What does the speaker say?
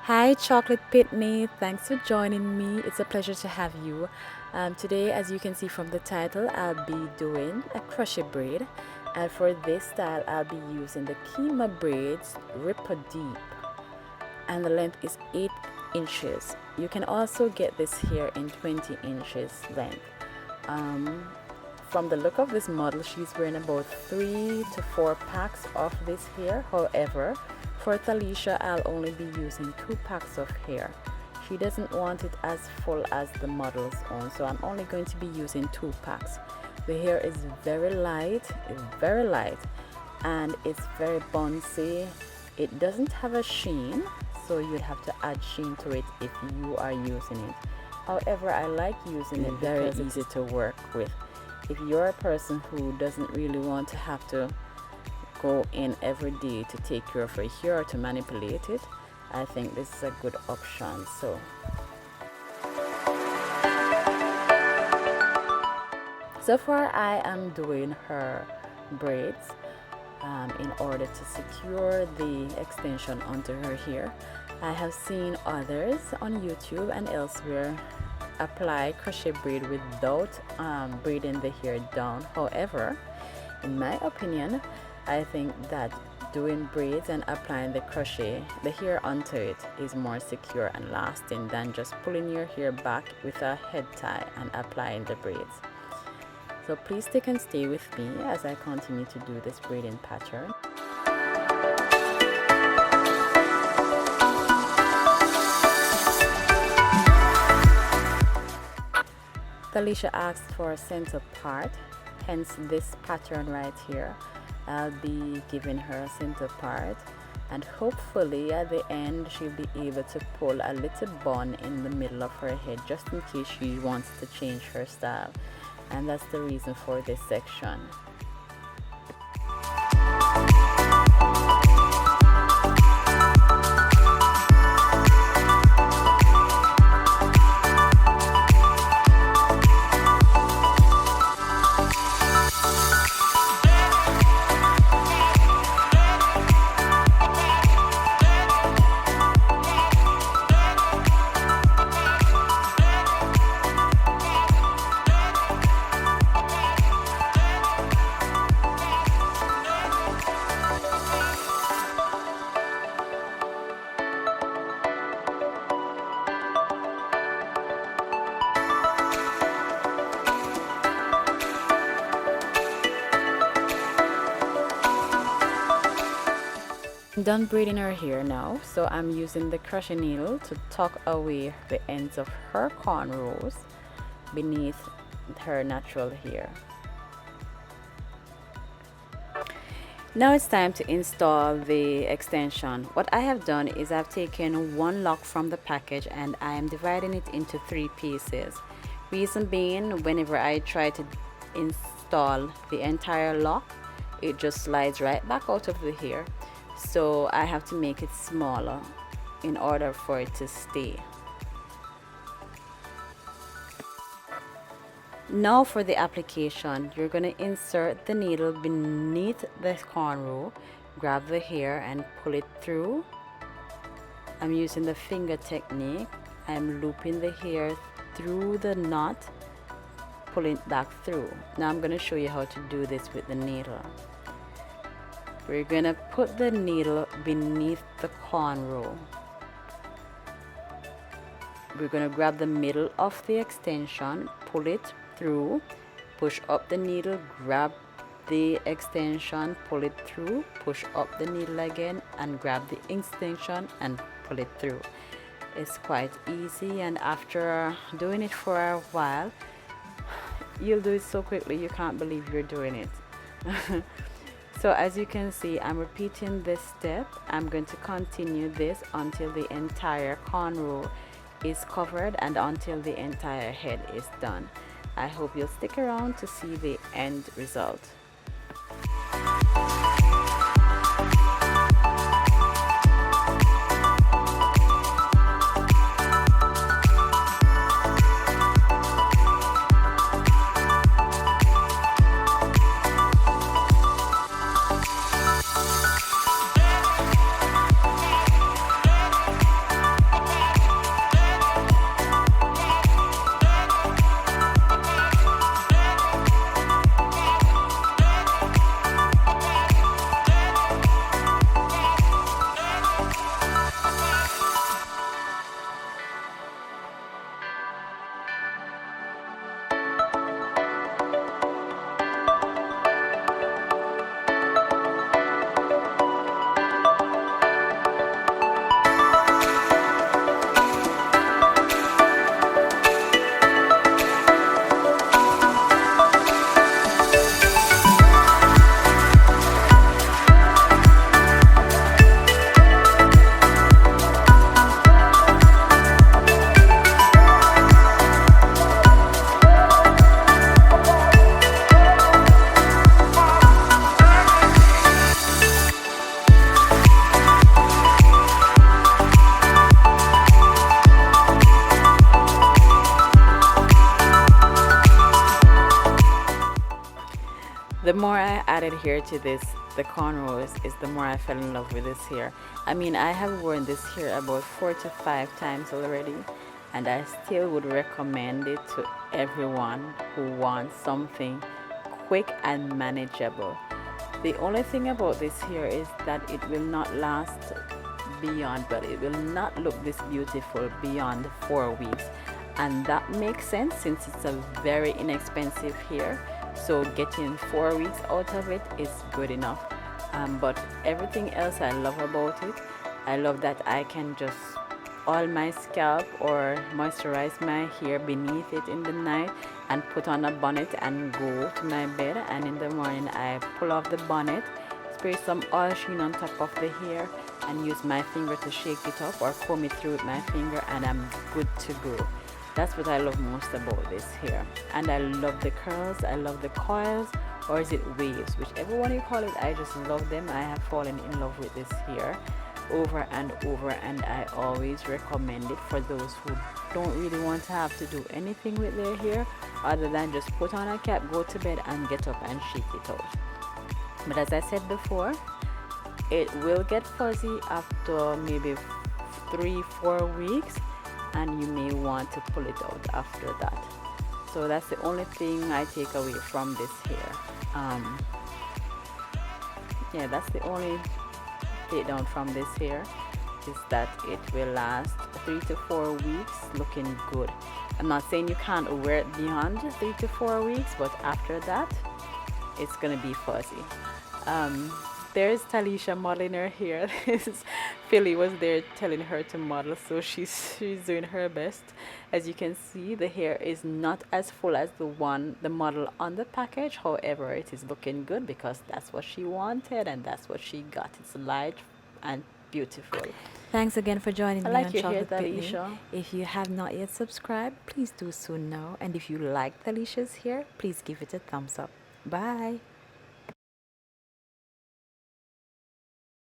Hi, Chocolate Pickney. Thanks for joining me. It's a pleasure to have you. Today, as you can see from the title, I'll be doing a crochet braid. And for this style, I'll be using the Kima Braids Ripple Deep. And the length is 8 inches. You can also get this here in 20 inches length. From the look of this model, she's wearing about 3 to 4 packs of this hair. However, for Talisha, I'll only be using 2 packs of hair. She doesn't want it as full as the model's own, so I'm only going to be using 2 packs. The hair is very light, and it's very bouncy. It doesn't have a sheen, so you'd have to add sheen to it if you are using it. However, I like using it very easy to work with. If you're a person who doesn't really want to have to go in every day to take care of your hair or to manipulate it, I think this is a good option. So far I am doing her braids in order to secure the extension onto her hair. I have seen others on YouTube and elsewhere apply crochet braid without braiding the hair down. However, in my opinion, I think that doing braids and applying the hair onto it is more secure and lasting than just pulling your hair back with a head tie and applying the braids. So please stick and stay with me as I continue to do this braiding pattern. Talisha asked for a center part, hence this pattern right here. I'll be giving her a center part, and hopefully at the end she'll be able to pull a little bun in the middle of her head just in case she wants to change her style, and that's the reason for this section. I'm done braiding her hair now, so I'm using the crochet needle to tuck away the ends of her cornrows beneath her natural hair. Now it's time to install the extension. What I have done is I've taken one lock from the package and I am dividing it into 3 pieces. Reason being, whenever I try to install the entire lock, it just slides right back out of the hair. So I have to make it smaller in order for it to stay. Now for the application, you're going to insert the needle beneath the cornrow, grab the hair and pull it through. I'm using the finger technique. I'm looping the hair through the knot, pulling it back through. Now I'm going to show you how to do this with the needle. We're going to put the needle beneath the cornrow. We're going to grab the middle of the extension, pull it through, push up the needle, grab the extension, pull it through, push up the needle again and grab the extension and pull it through. It's quite easy, and after doing it for a while, you'll do it so quickly you can't believe you're doing it. So as you can see, I'm repeating this step. I'm going to continue this until the entire cornrow is covered and until the entire head is done. I hope you'll stick around to see the end result. The more I added hair to this, the cornrows, is the more I fell in love with this hair. I mean, I have worn this hair about 4 to 5 times already, and I still would recommend it to everyone who wants something quick and manageable. The only thing about this hair is that it will not last beyond, but it will not look this beautiful beyond 4 weeks, and that makes sense since it's a very inexpensive hair. So getting 4 weeks out of it is good enough. But everything else I love about it. I love that I can just oil my scalp or moisturize my hair beneath it in the night and put on a bonnet and go to my bed, and in the morning I pull off the bonnet, spray some oil sheen on top of the hair, and use my finger to shake it up or comb it through with my finger, and I'm good to go. That's what I love most about this hair. And I love the curls, I love the coils, or is it waves, whichever one you call it. I just love them. I have fallen in love with this hair over and over, and I always recommend it for those who don't really want to have to do anything with their hair other than just put on a cap, go to bed, and get up and shake it out. But as I said before, it will get fuzzy after maybe 3-4 weeks, and you may want to pull it out after that. So that's the only thing I take away from this hair. Yeah, that's the only takedown from this hair, is that it will last 3 to 4 weeks looking good. I'm not saying you can't wear it beyond 3 to 4 weeks, but after that it's gonna be fuzzy. There's Talisha modeling her hair. Philly was there telling her to model, so she's doing her best. As you can see, the hair is not as full as the model on the package. However, it is looking good because that's what she wanted and that's what she got. It's light and beautiful. Thanks again for joining I me like on your hair, Chocolate Pickney. Talisha. If you have not yet subscribed, please do so now. And if you like Talisha's hair, please give it a thumbs up. Bye.